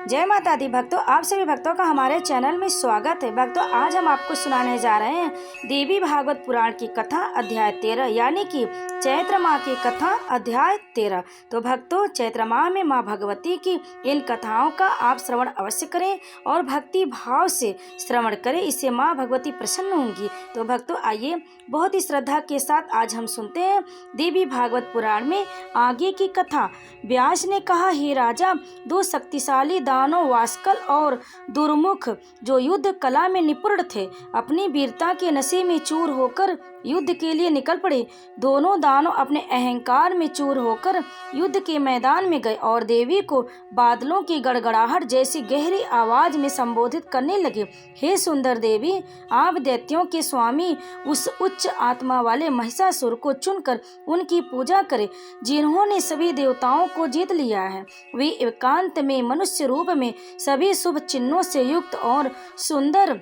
जय माता दी भक्तों, आप सभी भक्तों का हमारे चैनल में स्वागत है। भक्तों, आज हम आपको सुनाने जा रहे हैं देवी भागवत पुराण की कथा अध्याय 13 यानी कि चैत्र माह की कथा अध्याय 13। तो भक्तों, चैत्र माह में माँ भगवती की इन कथाओं का आप श्रवण अवश्य करें और भक्ति भाव से श्रवण करें, इससे माँ भगवती प्रसन्न होंगी। तो भक्तों, आइए बहुत ही श्रद्धा के साथ आज हम सुनते हैं देवी भागवत पुराण में आगे की कथा। व्यास ने कहा, हे राजा, दो शक्तिशाली दानव वास्कल और दुर्मुख जो युद्ध कला में निपुण थे, अपनी वीरता के नशे में चूर होकर युद्ध के लिए निकल पड़े। दोनों दानव अपने अहंकार में चूर होकर युद्ध के मैदान में गए और देवी को बादलों की गड़गड़ाहट जैसी गहरी आवाज में संबोधित करने लगे। हे सुंदर देवी, आप दैत्यों के स्वामी उस उच्च आत्मा वाले महिषासुर को चुनकर उनकी पूजा करें, जिन्होंने सभी देवताओं को जीत लिया है। वे एकांत में मनुष्य रूप में सभी शुभ चिन्हों से युक्त और सुंदर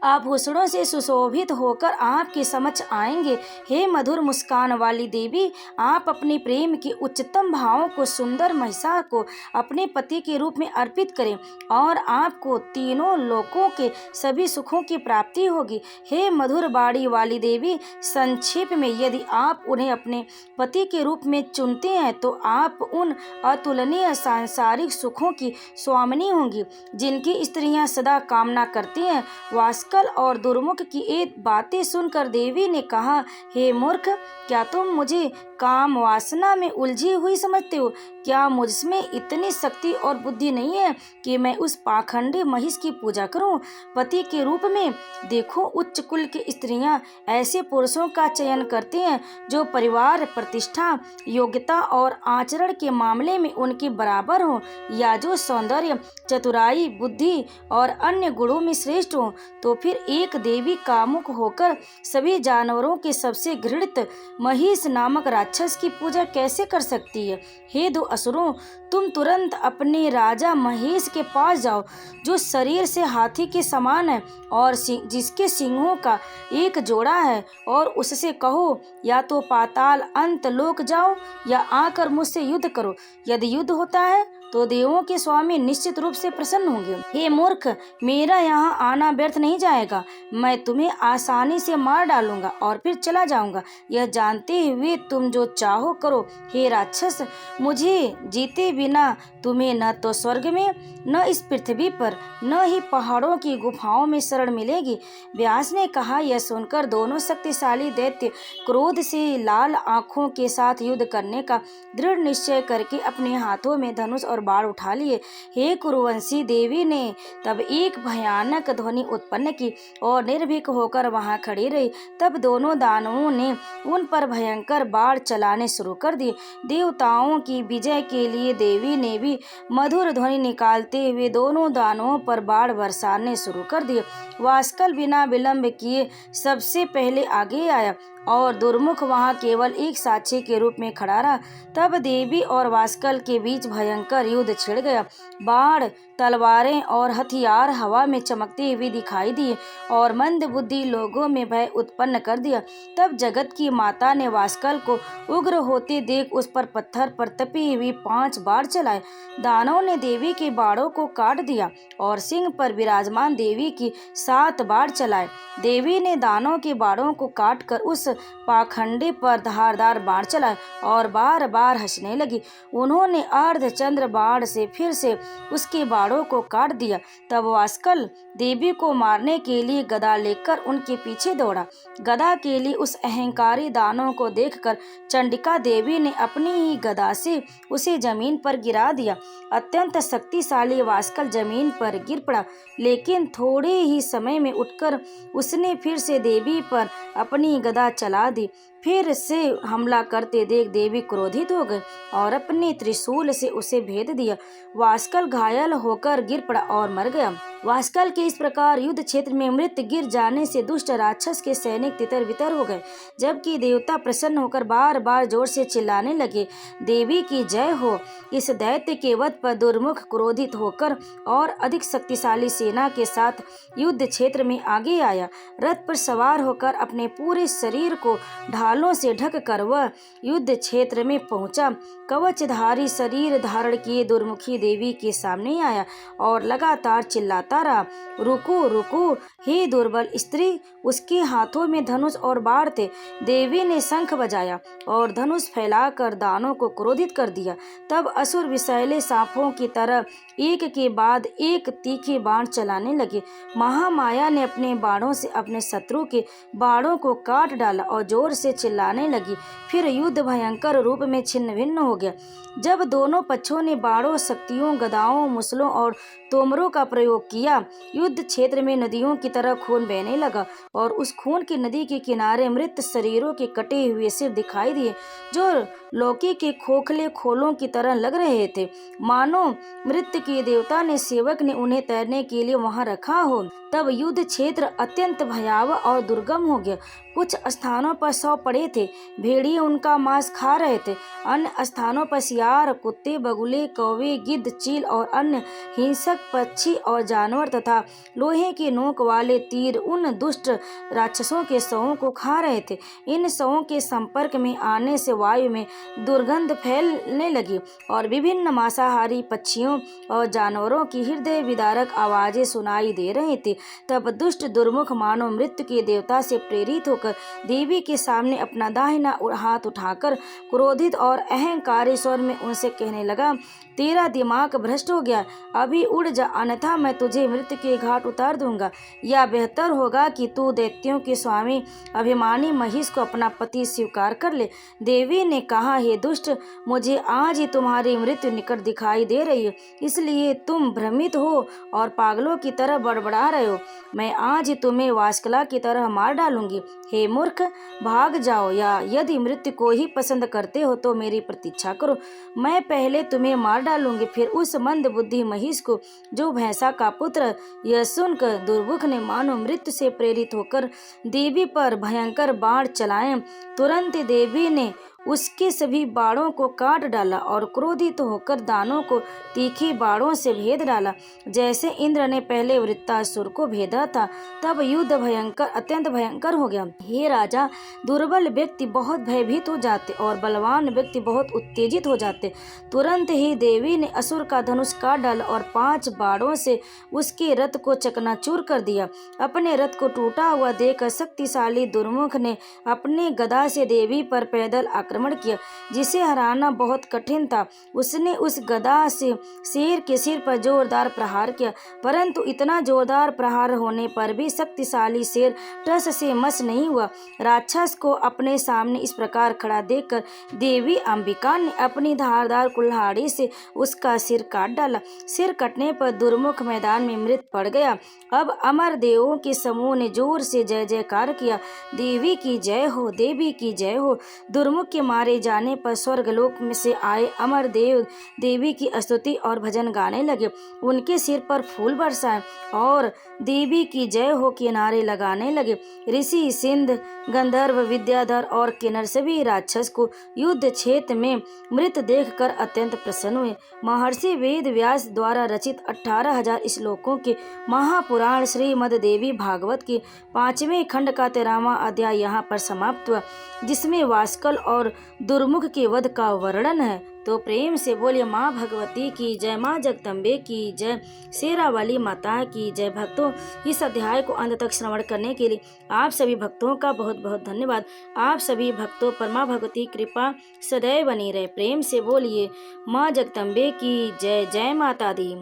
आभूषणों से सुशोभित होकर आपके समक्ष आएंगे। हे मधुर मुस्कान वाली देवी, आप अपने प्रेम के उच्चतम भावों को सुंदर महिषा को अपने पति के रूप में अर्पित करें और आपको तीनों लोकों के सभी सुखों की प्राप्ति होगी। हे मधुर बाड़ी वाली देवी, संक्षेप में यदि आप उन्हें अपने पति के रूप में चुनते हैं तो आप उन अतुलनीय सांसारिक सुखों की स्वामिनी होंगी जिनकी स्त्रियां सदा कामना करती हैं। वास्कल और दुर्मुख की ये बातें सुनकर देवी ने कहा, हे मूर्ख, क्या तुम मुझे काम वासना में उलझी हुई समझते हो? क्या मुझमें इतनी शक्ति और बुद्धि नहीं है कि मैं उस पाखंडी महिष की पूजा करूं? पति के रूप में देखो, उच्च कुल की स्त्रियां ऐसे पुरुषों का चयन करती हैं जो परिवार, प्रतिष्ठा, योग्यता और आचरण के मामले में उनके बराबर हो, या जो सौंदर्य, चतुराई, बुद्धि और अन्य गुणों में श्रेष्ठ हो। तो फिर एक देवी कामुक होकर सभी जानवरों के सबसे घृणित महिष नामक राक्षस की पूजा कैसे कर सकती है? हे दो असुरों, तुम तुरंत अपने राजा महेश के पास जाओ, जो शरीर से हाथी के समान है और जिसके सिंहों का एक जोड़ा है, और उससे कहो, या तो पाताल अंत लोक जाओ या आकर मुझसे युद्ध करो। यदि युद्ध होता है तो देवों के स्वामी निश्चित रूप से प्रसन्न होंगे। हे मूर्ख, मेरा यहाँ आना व्यर्थ नहीं जाएगा। मैं तुम्हें आसानी से मार डालूंगा और फिर चला जाऊंगा। यह जानते हुए तुम जो चाहो करो। हे राक्षस, मुझे जीते बिना तुम्हें न तो स्वर्ग में, न इस पृथ्वी पर, न ही पहाड़ों की गुफाओं में शरण मिलेगी। व्यास ने कहा, यह सुनकर दोनों शक्तिशाली दैत्य क्रोध से लाल आंखों के साथ युद्ध करने का दृढ़ निश्चय करके अपने हाथों में धनुष और बाण उठा लिए। हे कुरुवंशी, देवी ने तब एक भयानक ध्वनि उत्पन्न की और निर्भीक होकर वहां खड़ी रही। तब दोनों दानवों ने उन पर भयंकर बाण चलाने शुरू कर दिए। देवताओं की विजय के लिए देवी ने भी मधुर ध्वनि निकालते हुए दोनों दानवों पर बाण बरसाने शुरू कर दिए। वास्कल बिना विलंब किए सबसे पहले आगे आया और दुर्मुख वहां केवल एक साक्षी के रूप में खड़ा रहा। तब देवी और वास्कल के बीच भयंकर युद्ध छिड़ गया। बाण, तलवारें और हथियार हवा में चमकते हुए दिखाई दिए और मंद बुद्धि लोगों में भय उत्पन्न कर दिया। तब जगत की माता ने वास्कल को उग्र होते देख उस पर पत्थर पर तपी हुई 5 बाण चलाए। दानव ने देवी के बाणों को काट दिया और सिंह पर विराजमान देवी की 7 बाण चलाए। देवी ने दानव के बाणों को काट कर उस पाखंडी पर धारदार बाण चलाए और बार बार हंसने लगी। उन्होंने अर्धचंद्र बाण से फिर से उसके बाणों को काट दिया। तब वास्कल देवी को मारने के लिए गदा लेकर उनके पीछे दौड़ा। गदा के लिए उस अहंकारी दानव को देखकर चंडिका देवी ने अपनी ही गदा से उसे जमीन पर गिरा दिया। अत्यंत शक्तिशाली वास्कल जमीन पर गिर पड़ा, लेकिन थोड़े ही समय में उठकर उसने फिर से देवी पर अपनी गदा चला दी। फिर से हमला करते देख देवी क्रोधित हो गई और अपने त्रिशूल से उसे भेद दिया। वास्कल घायल होकर गिर पड़ा और मर गया। वास्कल के इस प्रकार युद्ध क्षेत्र में मृत गिर जाने से दुष्ट राक्षस के सैनिक तितर बितर हो गए, जबकि देवता प्रसन्न होकर बार बार जोर से चिल्लाने लगे, देवी की जय हो। इस दैत्य के वध पर दुर्मुख क्रोधित होकर और अधिक शक्तिशाली सेना के साथ युद्ध क्षेत्र में आगे आया। रथ पर सवार होकर अपने पूरे शरीर को ढाल बालों से ढक कर वह युद्ध क्षेत्र में पहुंचा। कवचधारी शरीर धारण किए दुर्मुखी देवी के सामने आया और लगातार चिल्लाता रहा, रुको रुको हे दुर्बल स्त्री। उसके हाथों में धनुष और बाण थे। देवी ने शंख बजाया और धनुष फैलाकर दानों को क्रोधित कर दिया। तब असुर विषैले सांपों की तरह एक के बाद एक तीखे बाण चलाने लगे। महामाया ने अपने बाणों से अपने शत्रु के बाणों को काट डाला और जोर से चिल्लाने लगी। फिर युद्ध भयंकर रूप में छिन्न भिन्न हो गया। जब दोनों पक्षों ने बाणों, शक्तियों, गदाओं, मुसलों और तोमरों का प्रयोग किया, युद्ध क्षेत्र में नदियों की तरह खून बहने लगा और उस खून की नदी के किनारे मृत शरीरों के कटे हुए सिर दिखाई दिए, जो लौकी के खोखले खोलों की तरह लग रहे थे, मानो मृत्यु के देवता ने सेवक ने उन्हें तैरने के लिए वहां रखा हो। तब युद्ध क्षेत्र अत्यंत भयावह और दुर्गम हो गया। कुछ स्थानों पर शव पड़े थे, भेड़िए उनका मांस खा रहे थे। अन्य स्थानों पर सियार, कुत्ते, बगुले, कौवे, गिद्ध, चील और अन्य हिंसक पक्षी और जानवर तथा लोहे की नोक वाले तीर उन दुष्ट राक्षसों के शवों को खा रहे थे। इन शवों के संपर्क में आने से वायु में दुर्गंध फैलने लगी और विभिन्न मांसाहारी पक्षियों और जानवरों की हृदय विदारक आवाजें सुनाई दे रही थी। तब दुष्ट दुर्मुख मानव मृत्यु के देवता से प्रेरित होकर देवी के सामने अपना दाहिना हाथ उठाकर क्रोधित और अहंकारी स्वर में उनसे कहने लगा, तेरा दिमाग भ्रष्ट हो गया, अभी उड़ जा, अन्यथा मैं तुझे मृत्यु के घाट उतार दूंगा। या बेहतर होगा कि तू दैत्यों के स्वामी अभिमानी महिष को अपना पति स्वीकार कर ले। देवी ने कहा, हे दुष्ट, मुझे आज ही तुम्हारी मृत्यु निकट दिखाई दे रही है, इसलिए तुम भ्रमित हो और पागलों की तरह बड़बड़ा रहे हो। मैं आज ही तुम्हें वासकला की तरह मार डालूंगी। हे मूर्ख, भाग जाओ, या यदि मृत्यु को ही पसंद करते हो तो मेरी प्रतीक्षा करो। मैं पहले तुम्हें मार डालूंगी, फिर उस मंद बुद्धि महिष को जो भैंसा का पुत्र। यह सुनकर दुर्मुख ने मानो मृत्यु से प्रेरित होकर देवी पर भयंकर बाण चलाए। तुरंत देवी ने उसके सभी बाणों को काट डाला और क्रोधित होकर दानों को तीखे बाणों से भेद डाला, जैसे इंद्र ने पहले वृत्तासुर को भेदा था। तब युद्ध अत्यंत भयंकर हो गया। हे राजा, दुर्बल व्यक्ति बहुत भयभीत हो जाते और बलवान व्यक्ति बहुत उत्तेजित हो जाते। तुरंत ही देवी ने असुर का धनुष काट डाला और 5 बाणों से उसके रथ को चकनाचूर कर दिया। अपने रथ को टूटा हुआ देखकर शक्तिशाली दुर्मुख ने अपने गदा से देवी पर पैदल आक्रमण किया, जिसे हराना बहुत कठिन था। उसने उस गदा से शेर के सिर पर जोरदार प्रहार किया, परंतु इतना जोरदार प्रहार होने पर भी शक्तिशाली शेर टस से मस नहीं हुआ। राक्षस को अपने सामने इस प्रकार खड़ा देखकर देवी अंबिका ने अपनी धारदार कुल्हाड़ी से उसका सिर काट डाला। सिर कटने पर दुर्मुख मैदान में मृत पड़ गया। अब अमर देवों के समूह ने जोर से जय जयकार किया, देवी की जय हो, देवी की जय हो। दुर्मुख के मारे जाने पर स्वर्गलोक में से आए अमर देव देवी की स्तुति और भजन गाने लगे, उनके सिर पर फूल बरसाए और देवी की जय हो के नारे लगाने लगे। ऋषि, सिंध, गंधर्व, विद्याधर और किन्नर सभी राक्षस को युद्ध क्षेत्र में मृत देखकर अत्यंत प्रसन्न हुए। महर्षि वेद व्यास द्वारा रचित 18,000 श्लोकों के महापुराण श्रीमद् देवी भागवत के 5वें खंड का 13वां अध्याय यहाँ पर समाप्त हुआ, जिसमें वासकल और दुर्मुख के वध का वर्णन है। तो प्रेम से बोलिए माँ भगवती की जय, माँ जगदम्बे की जय, शेरा वाली माता की जय। भक्तों, इस अध्याय को अंत तक श्रवण करने के लिए आप सभी भक्तों का बहुत बहुत धन्यवाद। आप सभी भक्तों पर माँ भगवती कृपा सदैव बनी रहे। प्रेम से बोलिए माँ जगदम्बे की जय, जय माता दी।